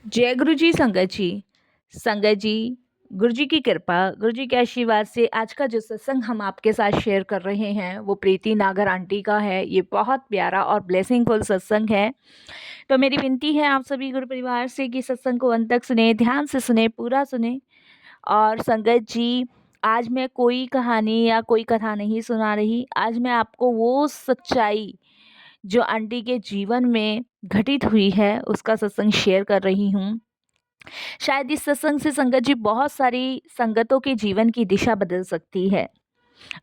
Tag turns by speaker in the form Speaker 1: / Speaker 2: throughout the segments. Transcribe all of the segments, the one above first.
Speaker 1: जय गुरु जी संगत जी। संगत जी, गुरु जी की कृपा, गुरु जी के आशीर्वाद से आज का जो सत्संग हम आपके साथ शेयर कर रहे हैं वो प्रीति नागर आंटी का है। ये बहुत प्यारा और ब्लेसिंगफुल सत्संग है। तो मेरी विनती है आप सभी गुरु परिवार से कि सत्संग को अंत तक सुने, ध्यान से सुने, पूरा सुने। और संगत जी, आज मैं कोई कहानी या कोई कथा नहीं सुना रही। आज मैं आपको वो सच्चाई जो आंटी के जीवन में घटित हुई है उसका सत्संग शेयर कर रही हूँ। शायद इस सत्संग से संगत जी बहुत सारी संगतों के जीवन की दिशा बदल सकती है।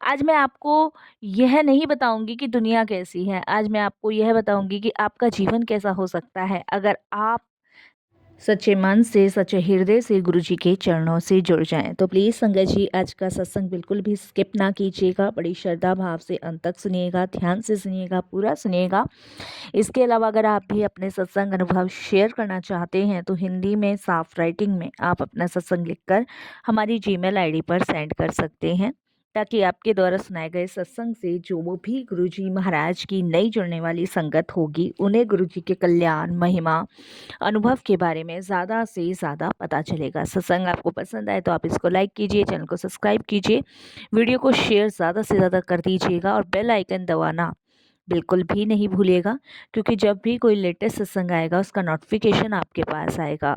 Speaker 1: आज मैं आपको यह नहीं बताऊंगी कि दुनिया कैसी है, आज मैं आपको यह बताऊंगी कि आपका जीवन कैसा हो सकता है अगर आप सच्चे मन से, सच्चे हृदय से गुरु जी के चरणों से जुड़ जाएं। तो प्लीज़ संगत जी, आज का सत्संग बिल्कुल भी स्किप ना कीजिएगा, बड़ी श्रद्धा भाव से अंत तक सुनिएगा, ध्यान से सुनिएगा, पूरा सुनिएगा। इसके अलावा अगर आप भी अपने सत्संग अनुभव शेयर करना चाहते हैं तो हिंदी में साफ राइटिंग में आप अपना सत्संग लिखकर हमारी जीमेल आईडी पर सेंड कर सकते हैं, ताकि आपके द्वारा सुनाए गए सत्संग से जो वो भी गुरुजी महाराज की नई जुड़ने वाली संगत होगी उन्हें गुरुजी के कल्याण, महिमा, अनुभव के बारे में ज़्यादा से ज़्यादा पता चलेगा। सत्संग आपको पसंद आए तो आप इसको लाइक कीजिए, चैनल को सब्सक्राइब कीजिए, वीडियो को शेयर ज़्यादा से ज़्यादा कर दीजिएगा और बेल आइकन दबाना बिल्कुल भी नहीं भूलिएगा, क्योंकि जब भी कोई लेटेस्ट सत्संग आएगा उसका नोटिफिकेशन आपके पास आएगा।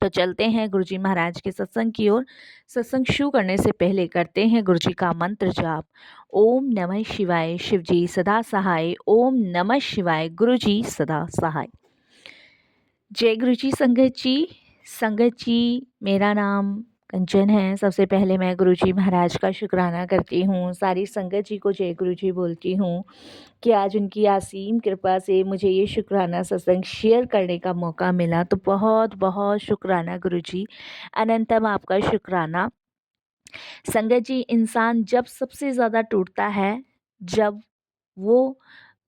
Speaker 1: तो चलते हैं गुरुजी महाराज के सत्संग की ओर। सत्संग शुरू करने से पहले करते हैं गुरुजी का मंत्र जाप। ओम नमः शिवाय, शिवजी सदा सहाय। ओम नमः शिवाय, गुरुजी सदा सहाय। जय गुरुजी संगत जी। संगत जी, मेरा नाम कंचन है। सबसे पहले मैं गुरुजी महाराज का शुक्राना करती हूँ, सारी संगत जी को जय गुरुजी बोलती हूँ कि आज उनकी असीम कृपा से मुझे ये शुक्राना सत्संग शेयर करने का मौका मिला। तो बहुत बहुत शुक्राना गुरुजी, अनंतम आपका शुक्राना। संगत जी, इंसान जब सबसे ज़्यादा टूटता है जब वो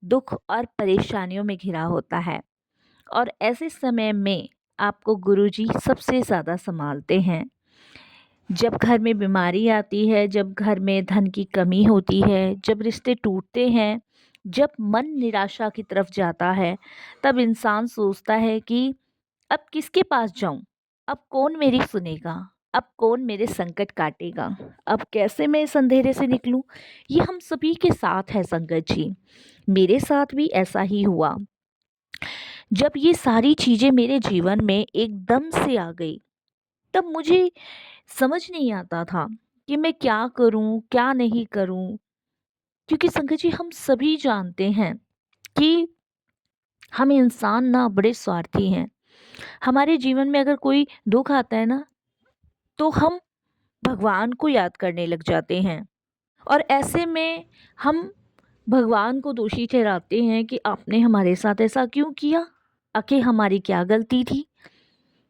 Speaker 1: दुख और परेशानियों में घिरा होता है, और ऐसे समय में आपको गुरुजी सबसे ज़्यादा संभालते हैं। जब घर में बीमारी आती है, जब घर में धन की कमी होती है, जब रिश्ते टूटते हैं, जब मन निराशा की तरफ जाता है, तब इंसान सोचता है कि अब किसके पास जाऊं, अब कौन मेरी सुनेगा, अब कौन मेरे संकट काटेगा, अब कैसे मैं इस अंधेरे से निकलूं। ये हम सभी के साथ है संगत जी, मेरे साथ भी ऐसा ही हुआ। जब ये सारी चीज़ें मेरे जीवन में एकदम से आ गई, तब मुझे समझ नहीं आता था कि मैं क्या करूं, क्या नहीं करूं। क्योंकि संगत जी, हम सभी जानते हैं कि हम इंसान ना बड़े स्वार्थी हैं। हमारे जीवन में अगर कोई दुख आता है ना, तो हम भगवान को याद करने लग जाते हैं, और ऐसे में हम भगवान को दोषी ठहराते हैं कि आपने हमारे साथ ऐसा क्यों किया, आखिर हमारी क्या गलती थी।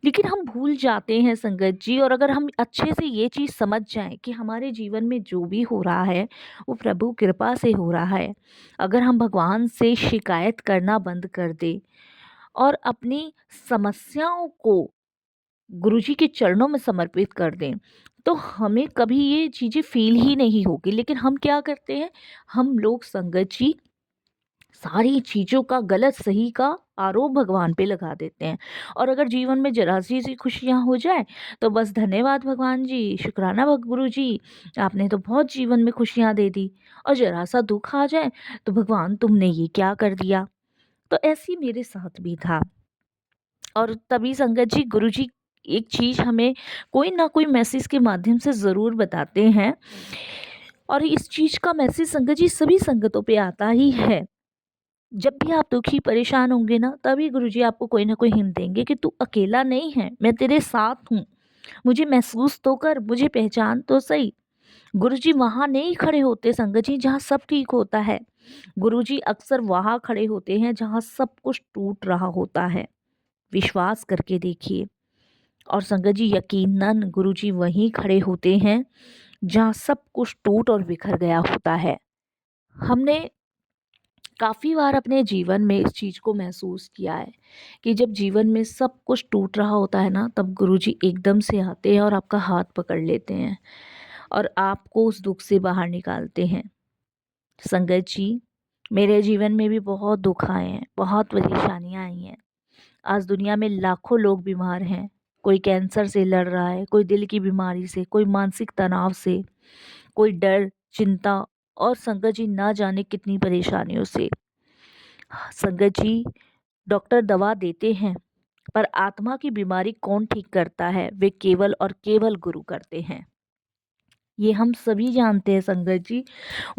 Speaker 1: लेकिन हम भूल जाते हैं संगत जी, और अगर हम अच्छे से ये चीज़ समझ जाएं कि हमारे जीवन में जो भी हो रहा है वो प्रभु कृपा से हो रहा है, अगर हम भगवान से शिकायत करना बंद कर दें और अपनी समस्याओं को गुरुजी के चरणों में समर्पित कर दें, तो हमें कभी ये चीज़ें फील ही नहीं होगी। लेकिन हम क्या करते हैं, हम लोग संगत जी सारी चीज़ों का गलत सही का आरोप भगवान पे लगा देते हैं। और अगर जीवन में जरा सी सी खुशियाँ हो जाए तो बस धन्यवाद भगवान जी, शुक्राना गुरु जी, आपने तो बहुत जीवन में खुशियाँ दे दी। और जरा सा दुख आ जाए तो भगवान तुमने ये क्या कर दिया। तो ऐसी मेरे साथ भी था। और तभी संगत जी, गुरु जी एक चीज़ हमें कोई ना कोई मैसेज के माध्यम से ज़रूर बताते हैं, और इस चीज़ का मैसेज संगत जी सभी संगतों पे आता ही है। जब भी आप दुखी परेशान होंगे ना, तभी गुरुजी आपको कोई ना कोई हिंट देंगे कि तू अकेला नहीं है, मैं तेरे साथ हूँ। मुझे महसूस तो कर, मुझे पहचान तो सही। गुरुजी वहाँ नहीं खड़े होते संगत जी जहाँ सब ठीक होता है। गुरुजी अक्सर वहाँ खड़े होते हैं जहाँ सब कुछ टूट रहा होता है। विश्वास करके देखिए। और संगत जी, यकीनन गुरुजी वहीं खड़े होते हैं जहाँ सब कुछ टूट और बिखर गया होता है। हमने काफ़ी बार अपने जीवन में इस चीज़ को महसूस किया है कि जब जीवन में सब कुछ टूट रहा होता है ना, तब गुरुजी एकदम से आते हैं और आपका हाथ पकड़ लेते हैं और आपको उस दुख से बाहर निकालते हैं। संगत जी, मेरे जीवन में भी बहुत दुख आए हैं, बहुत परेशानियां आई हैं, आज दुनिया में लाखों लोग बीमार हैं। कोई कैंसर से लड़ रहा है, कोई दिल की बीमारी से, कोई मानसिक तनाव से, कोई डर, चिंता और संगत जी ना जाने कितनी परेशानियों से। संगत जी, डॉक्टर दवा देते हैं, पर आत्मा की बीमारी कौन ठीक करता है? वे केवल और केवल गुरु करते हैं। ये हम सभी जानते हैं संगत जी,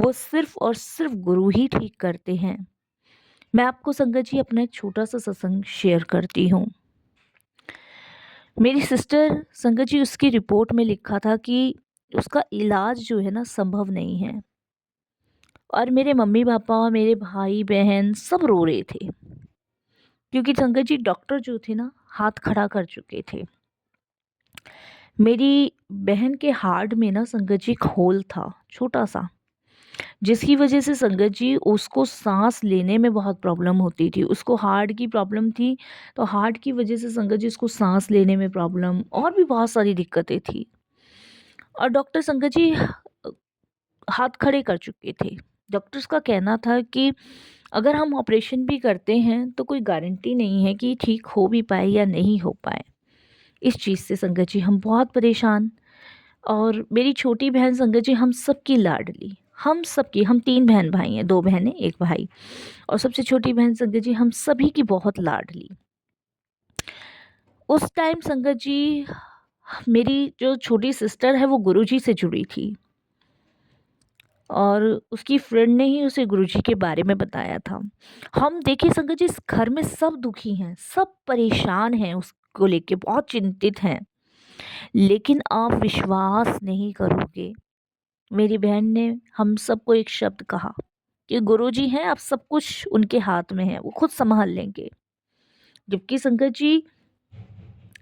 Speaker 1: वो सिर्फ और सिर्फ गुरु ही ठीक करते हैं। मैं आपको संगत जी अपना एक छोटा सा सत्संग शेयर करती हूँ। मेरी सिस्टर संगत जी, उसकी रिपोर्ट में लिखा था कि उसका इलाज जो है ना संभव नहीं है, और मेरे मम्मी पापा, मेरे भाई बहन सब रो रहे थे, क्योंकि संगत जी डॉक्टर जो थे ना हाथ खड़ा कर चुके थे। मेरी बहन के हार्ट में ना संगत जी एक होल था, छोटा सा, जिसकी वजह से संगत जी उसको सांस लेने में बहुत प्रॉब्लम होती थी। उसको हार्ट की प्रॉब्लम थी, तो हार्ट की वजह से संगत जी उसको सांस लेने में प्रॉब्लम और भी बहुत सारी दिक्कतें थी। और डॉक्टर संगत जी हाथ खड़े कर चुके थे। डॉक्टर्स का कहना था कि अगर हम ऑपरेशन भी करते हैं तो कोई गारंटी नहीं है कि ठीक हो भी पाए या नहीं हो पाए। इस चीज़ से संगत जी हम बहुत परेशान। और मेरी छोटी बहन संगत जी हम सबकी लाडली, हम सबकी, हम 3 बहन भाई हैं, 2 बहनें 1 भाई, और सबसे छोटी बहन संगत जी हम सभी की बहुत लाडली। उस टाइम संगत जी मेरी जो छोटी सिस्टर है वो गुरुजी से जुड़ी थी, और उसकी फ्रेंड ने ही उसे गुरुजी के बारे में बताया था। हम देखिए संगत जी, इस घर में सब दुखी हैं, सब परेशान हैं, उसको लेके बहुत चिंतित हैं। लेकिन आप विश्वास नहीं करोगे, मेरी बहन ने हम सबको एक शब्द कहा कि गुरुजी हैं, अब सब कुछ उनके हाथ में है, वो खुद संभाल लेंगे। जबकि संगत जी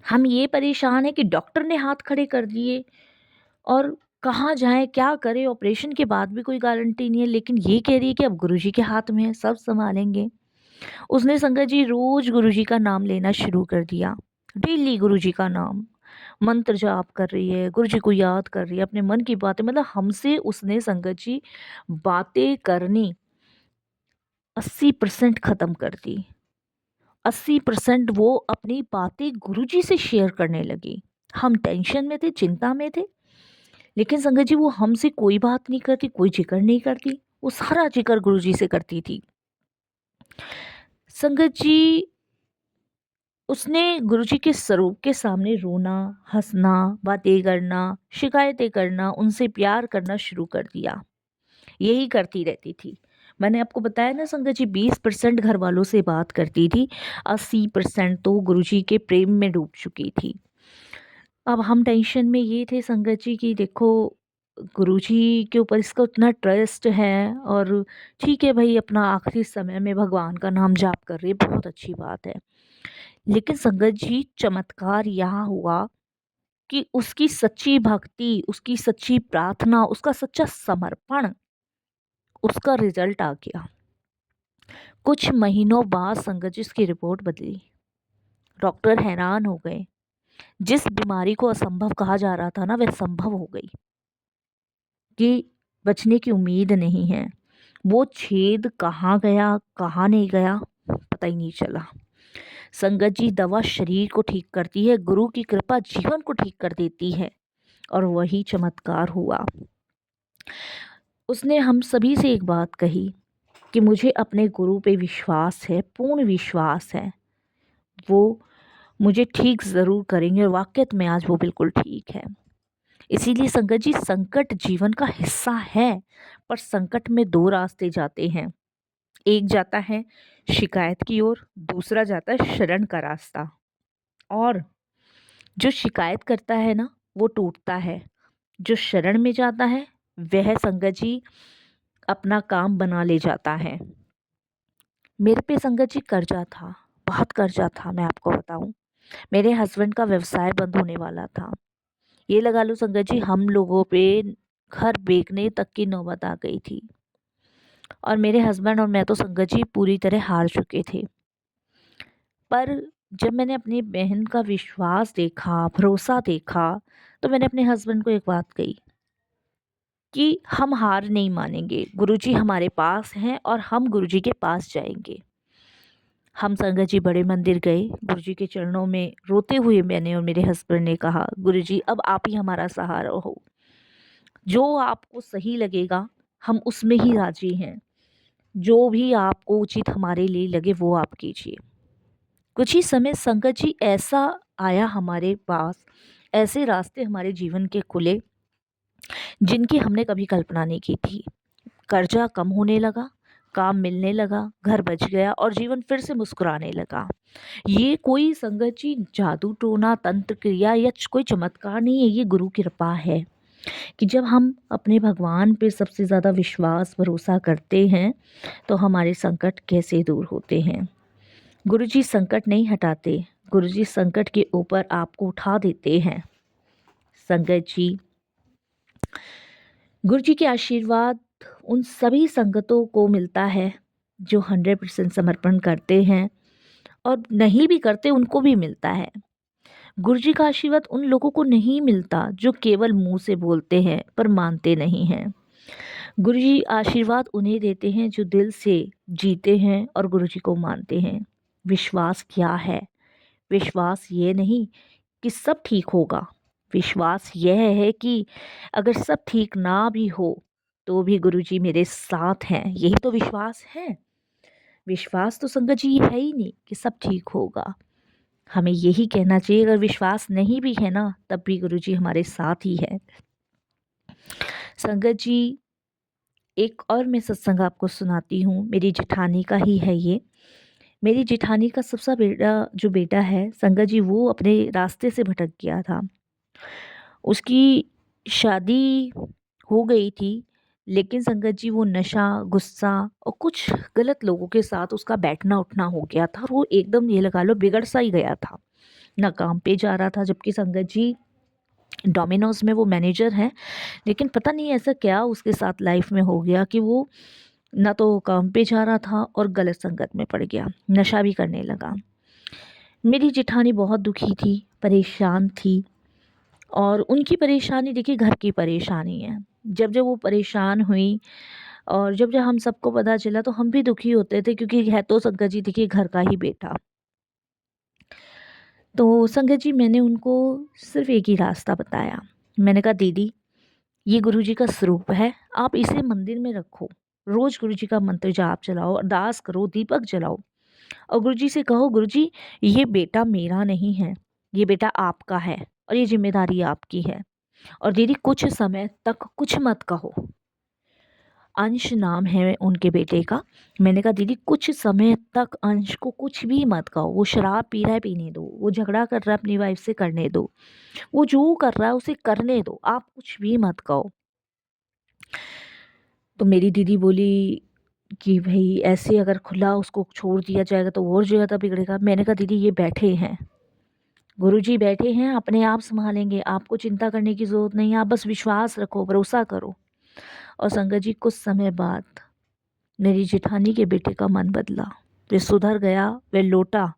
Speaker 1: हम ये परेशान है कि डॉक्टर ने हाथ खड़े कर दिए, और कहाँ जाएं, क्या करें, ऑपरेशन के बाद भी कोई गारंटी नहीं है, लेकिन ये कह रही है कि अब गुरुजी के हाथ में है, सब संभालेंगे। उसने संगत जी रोज गुरुजी का नाम लेना शुरू कर दिया। डेली गुरुजी का नाम, मंत्र जाप कर रही है, गुरुजी को याद कर रही है, अपने मन की बातें, मतलब हमसे उसने संगत जी बातें करनी 80% खत्म कर दी। 80% वो अपनी बातें गुरुजी से शेयर करने लगी। हम टेंशन में थे, चिंता में थे, लेकिन संगत जी वो हमसे कोई बात नहीं करती, कोई जिक्र नहीं करती, वो सारा जिक्र गुरुजी से करती थी। संगत जी उसने गुरुजी के स्वरूप के सामने रोना, हंसना, बातें करना, शिकायतें करना, उनसे प्यार करना शुरू कर दिया। यही करती रहती थी। मैंने आपको बताया ना संगत जी, 20% घर वालों से बात करती थी, 80% तो गुरुजी के प्रेम में डूब चुकी थी। अब हम टेंशन में ये थे संगत जी कि देखो, गुरुजी के ऊपर इसका उतना ट्रस्ट है, और ठीक है भाई, अपना आखिरी समय में भगवान का नाम जाप कर रही है, बहुत अच्छी बात है। लेकिन संगत जी चमत्कार यहाँ हुआ कि उसकी सच्ची भक्ति, उसकी सच्ची प्रार्थना, उसका सच्चा समर्पण, उसका रिजल्ट आ गया। कुछ महीनों बाद संगत जी उसकी रिपोर्ट बदली। डॉक्टर हैरान हो गए। जिस बीमारी को असंभव कहा जा रहा था ना, वह संभव हो गई, कि बचने की उम्मीद नहीं है। वो छेद कहाँ गया, कहाँ नहीं गया, पता ही नहीं चला। संगत जी दवा शरीर को ठीक करती है, गुरु की कृपा जीवन को ठीक कर देती है, और वही चमत्कार हुआ। उसने हम सभी से एक बात कही कि मुझे अपने गुरु पे विश्वास है, पूर्ण विश्वास है, वो मुझे ठीक ज़रूर करेंगे, और वाक़ई में आज वो बिल्कुल ठीक है। इसीलिए संगत जी संकट जीवन का हिस्सा है, पर संकट में 2 रास्ते जाते हैं। एक जाता है शिकायत की ओर, दूसरा जाता है शरण का रास्ता। और जो शिकायत करता है ना, वो टूटता है। जो शरण में जाता है, वह संगत जी अपना काम बना ले जाता है। मेरे पे संगत जी कर्जा था, बहुत कर्जा था, मैं आपको बताऊं। मेरे हस्बैंड का व्यवसाय बंद होने वाला था। ये लगा लो संगत जी, हम लोगों पे घर बेचने तक की नौबत आ गई थी, और मेरे हस्बैंड और मैं तो संगत जी पूरी तरह हार चुके थे। पर जब मैंने अपनी बहन का विश्वास देखा, भरोसा देखा, तो मैंने अपने हस्बैंड को एक बात कही कि हम हार नहीं मानेंगे, गुरुजी हमारे पास हैं और हम गुरुजी के पास जाएंगे। हम संगत जी बड़े मंदिर गए। गुरुजी के चरणों में रोते हुए मैंने और मेरे हस्बैंड ने कहा, गुरुजी अब आप ही हमारा सहारा हो। जो आपको सही लगेगा हम उसमें ही राज़ी हैं। जो भी आपको उचित हमारे लिए लगे वो आप कीजिए। कुछ ही समय संगत जी ऐसा आया हमारे पास, ऐसे रास्ते हमारे जीवन के खुले जिनकी हमने कभी कल्पना नहीं की थी। कर्जा कम होने लगा, काम मिलने लगा, घर बच गया और जीवन फिर से मुस्कुराने लगा। ये कोई संगत जी जादू टोना तंत्र क्रिया या कोई चमत्कार नहीं है, ये गुरु कृपा है कि जब हम अपने भगवान पे सबसे ज़्यादा विश्वास भरोसा करते हैं तो हमारे संकट कैसे दूर होते हैं। गुरुजी संकट नहीं हटाते, गुरुजी संकट के ऊपर आपको उठा देते हैं। संगत जी, गुरुजी के आशीर्वाद उन सभी संगतों को मिलता है जो 100% समर्पण करते हैं और नहीं भी करते उनको भी मिलता है। गुरुजी का आशीर्वाद उन लोगों को नहीं मिलता जो केवल मुंह से बोलते हैं पर मानते नहीं हैं। गुरुजी आशीर्वाद उन्हें देते हैं जो दिल से जीते हैं और गुरुजी को मानते हैं। विश्वास क्या है? विश्वास ये नहीं कि सब ठीक होगा। विश्वास यह है कि अगर सब ठीक ना भी हो तो भी गुरुजी मेरे साथ हैं। यही तो विश्वास है। विश्वास तो संगत जी ये है ही नहीं कि सब ठीक होगा। हमें यही कहना चाहिए, अगर विश्वास नहीं भी है ना तब भी गुरुजी हमारे साथ ही है। संगत जी, एक और मैं सत्संग आपको सुनाती हूँ, मेरी जेठानी का ही है ये। मेरी जेठानी का सबसे जो बेटा है संगत जी, वो अपने रास्ते से भटक गया था। उसकी शादी हो गई थी लेकिन संगत जी वो नशा, गुस्सा और कुछ गलत लोगों के साथ उसका बैठना उठना हो गया था और वो एकदम ये लगा लो बिगड़ सा ही गया था। ना काम पे जा रहा था, जबकि संगत जी डोमिनोज में वो मैनेजर हैं, लेकिन पता नहीं ऐसा क्या उसके साथ लाइफ में हो गया कि वो ना तो काम पे जा रहा था और गलत संगत में पड़ गया, नशा भी करने लगा। मेरी जेठानी बहुत दुखी थी, परेशान थी और उनकी परेशानी देखिए घर की परेशानी है। जब जब वो परेशान हुई और जब जब हम सबको पता चला तो हम भी दुखी होते थे, क्योंकि है तो संगत जी देखिए घर का ही बेटा। तो संगत जी, मैंने उनको सिर्फ एक ही रास्ता बताया। मैंने कहा दीदी, ये गुरुजी का स्वरूप है, आप इसे मंदिर में रखो, रोज गुरुजी का मंत्र जाप चलाओ, अरदास करो, दीपक जलाओ और गुरुजी से कहो, गुरुजी ये बेटा मेरा नहीं है, ये बेटा आपका है और ये जिम्मेदारी आपकी है। और दीदी कुछ समय तक कुछ मत कहो। अंश नाम है उनके बेटे का। मैंने कहा दीदी कुछ समय तक अंश को कुछ भी मत कहो। वो शराब पी रहा है, पीने दो। वो झगड़ा कर रहा है अपनी वाइफ से, करने दो। वो जो कर रहा है उसे करने दो, आप कुछ भी मत कहो। तो मेरी दीदी बोली कि भाई ऐसे अगर खुला उसको छोड़ दिया जाएगा तो वो और ज़्यादा बिगड़ेगा। मैंने कहा दीदी ये बैठे हैं, गुरुजी बैठे हैं, अपने आप संभालेंगे, आपको चिंता करने की ज़रूरत नहीं है, आप बस विश्वास रखो, भरोसा करो। और संगत जी कुछ समय बाद मेरी जेठानी के बेटे का मन बदला, वे सुधर गया, वे लौटा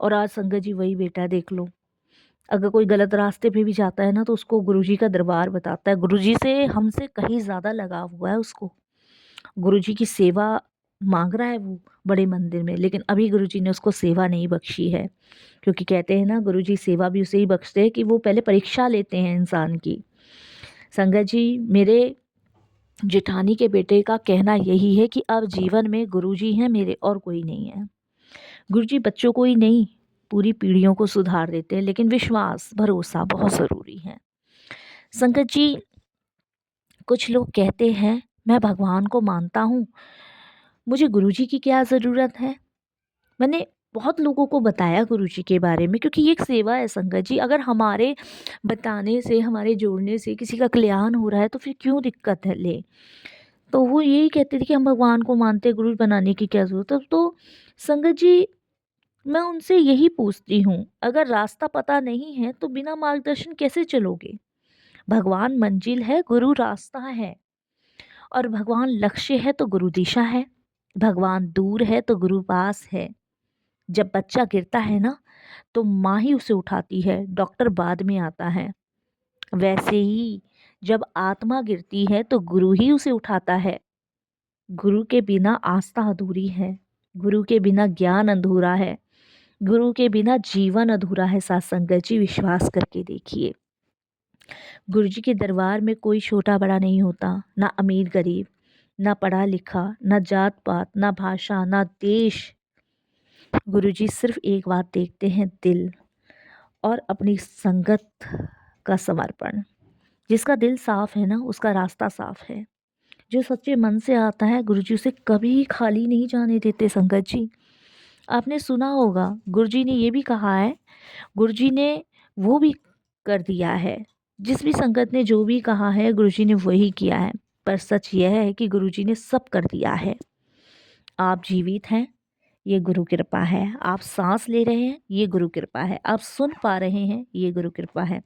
Speaker 1: और आज संगत जी वही बेटा देख लो। अगर कोई गलत रास्ते पे भी जाता है ना तो उसको गुरुजी का दरबार बताता है। गुरुजी से हमसे कहीं ज़्यादा लगाव हुआ है उसको। गुरुजी की सेवा मांग रहा है वो बड़े मंदिर में, लेकिन अभी गुरुजी ने उसको सेवा नहीं बख्शी है, क्योंकि कहते हैं ना गुरुजी सेवा भी उसे ही बख्शते हैं कि वो पहले परीक्षा लेते हैं इंसान की। संगत जी, मेरे जेठानी के बेटे का कहना यही है कि अब जीवन में गुरुजी हैं मेरे और कोई नहीं है। गुरुजी बच्चों को ही नहीं पूरी पीढ़ियों को सुधार देते हैं, लेकिन विश्वास भरोसा बहुत ज़रूरी है। संगत जी, कुछ लोग कहते हैं मैं भगवान को मानता हूँ, मुझे गुरुजी की क्या ज़रूरत है। मैंने बहुत लोगों को बताया गुरुजी के बारे में, क्योंकि ये एक सेवा है संगत जी। अगर हमारे बताने से, हमारे जोड़ने से किसी का कल्याण हो रहा है तो फिर क्यों दिक्कत है ले। तो वो यही कहते थे कि हम भगवान को मानते हैं, गुरु बनाने की क्या ज़रूरत है। तो संगत जी, मैं उनसे यही पूछती हूँ, अगर रास्ता पता नहीं है तो बिना मार्गदर्शन कैसे चलोगे। भगवान मंजिल है, गुरु रास्ता है। और भगवान लक्ष्य है तो गुरु दिशा है। भगवान दूर है तो गुरु पास है। जब बच्चा गिरता है ना तो माँ ही उसे उठाती है, डॉक्टर बाद में आता है। वैसे ही जब आत्मा गिरती है तो गुरु ही उसे उठाता है। गुरु के बिना आस्था अधूरी है। गुरु के बिना ज्ञान अधूरा है, गुरु के बिना जीवन अधूरा है। साथ संगत जी, विश्वास करके देखिए, गुरु जी के दरबार में कोई छोटा बड़ा नहीं होता, ना अमीर गरीब, ना पढ़ा लिखा, ना जात पात, ना भाषा, ना देश। गुरु जी सिर्फ एक बात देखते हैं, दिल और अपनी संगत का समर्पण। जिसका दिल साफ है ना, उसका रास्ता साफ है। जो सच्चे मन से आता है, गुरु जी उसे कभी खाली नहीं जाने देते। संगत जी, आपने सुना होगा, गुरु जी ने ये भी कहा है, गुरु जी ने वो भी कर दिया है। जिस भी संगत ने जो भी कहा है, गुरु जी ने वही किया है। पर सच यह है कि गुरु जी ने सब कर दिया है। आप जीवित हैं, ये गुरु कृपा है। आप सांस ले रहे हैं, ये गुरु कृपा है। आप सुन पा रहे हैं, ये गुरु कृपा है।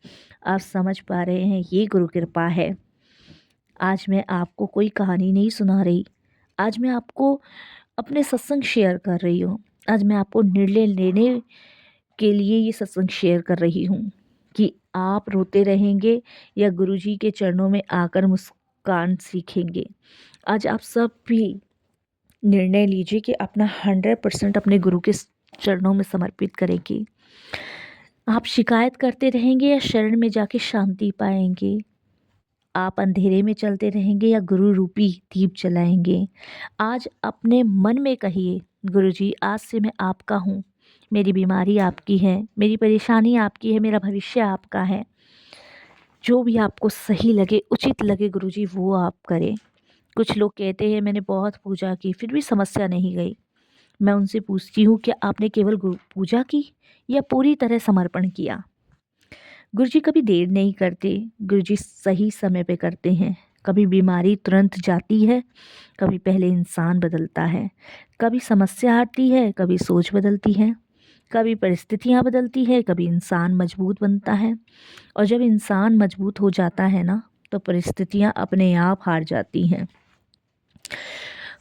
Speaker 1: आप समझ पा रहे हैं, ये गुरु कृपा है। आज मैं आपको कोई कहानी नहीं सुना रही, आज मैं आपको अपने सत्संग शेयर कर रही हूँ। आज मैं आपको निर्णय लेने के लिए ये सत्संग शेयर कर रही हूँ कि आप रोते रहेंगे या गुरु जी के चरणों में आकर मुस्कान सीखेंगे। आज आप सब भी निर्णय लीजिए कि अपना 100% अपने गुरु के चरणों में समर्पित करेंगे। आप शिकायत करते रहेंगे या शरण में जाके शांति पाएंगे। आप अंधेरे में चलते रहेंगे या गुरु रूपी दीप जलाएंगे। आज अपने मन में कहिए, गुरु जी आज से मैं आपका हूँ, मेरी बीमारी आपकी है, मेरी परेशानी आपकी है, मेरा भविष्य आपका है। जो भी आपको सही लगे, उचित लगे गुरु जी, वो आप करें। कुछ लोग कहते हैं मैंने बहुत पूजा की फिर भी समस्या नहीं गई। मैं उनसे पूछती हूँ, क्या आपने केवल पूजा की या पूरी तरह समर्पण किया? गुरुजी कभी देर नहीं करते, गुरुजी सही समय पे करते हैं। कभी बीमारी तुरंत जाती है, कभी पहले इंसान बदलता है। कभी समस्या आती है, कभी सोच बदलती है, कभी परिस्थितियाँ बदलती है, कभी इंसान मजबूत बनता है। और जब इंसान मजबूत हो जाता है ना, तो परिस्थितियाँ अपने आप हार जाती हैं।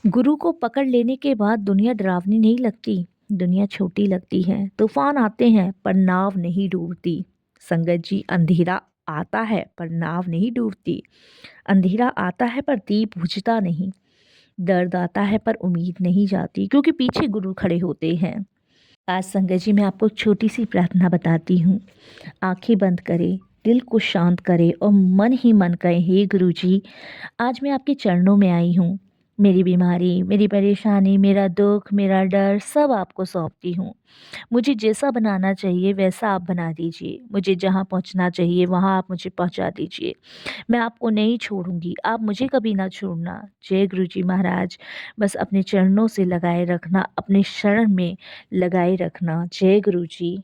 Speaker 1: गुरु को पकड़ लेने के बाद दुनिया डरावनी नहीं लगती, दुनिया छोटी लगती है। तूफान आते हैं पर नाव नहीं डूबती। संगत जी, अंधेरा आता है पर नाव नहीं डूबती। अंधेरा आता है पर दीप बुझता नहीं। दर्द आता है पर उम्मीद नहीं जाती, क्योंकि पीछे गुरु खड़े होते हैं। आज संगत जी, मैं आपको एक छोटी सी प्रार्थना बताती हूँ। आंखें बंद करें, दिल को शांत करें और मन ही मन कहें, हे गुरु जी, आज मैं आपके चरणों में आई हूँ। मेरी बीमारी, मेरी परेशानी, मेरा दुख, मेरा डर सब आपको सौंपती हूँ। मुझे जैसा बनाना चाहिए वैसा आप बना दीजिए। मुझे जहाँ पहुँचना चाहिए वहाँ आप मुझे पहुँचा दीजिए। मैं आपको नहीं छोड़ूंगी, आप मुझे कभी ना छोड़ना। जय गुरु जी महाराज। बस अपने चरणों से लगाए रखना, अपने शरण में लगाए रखना। जय गुरु जी।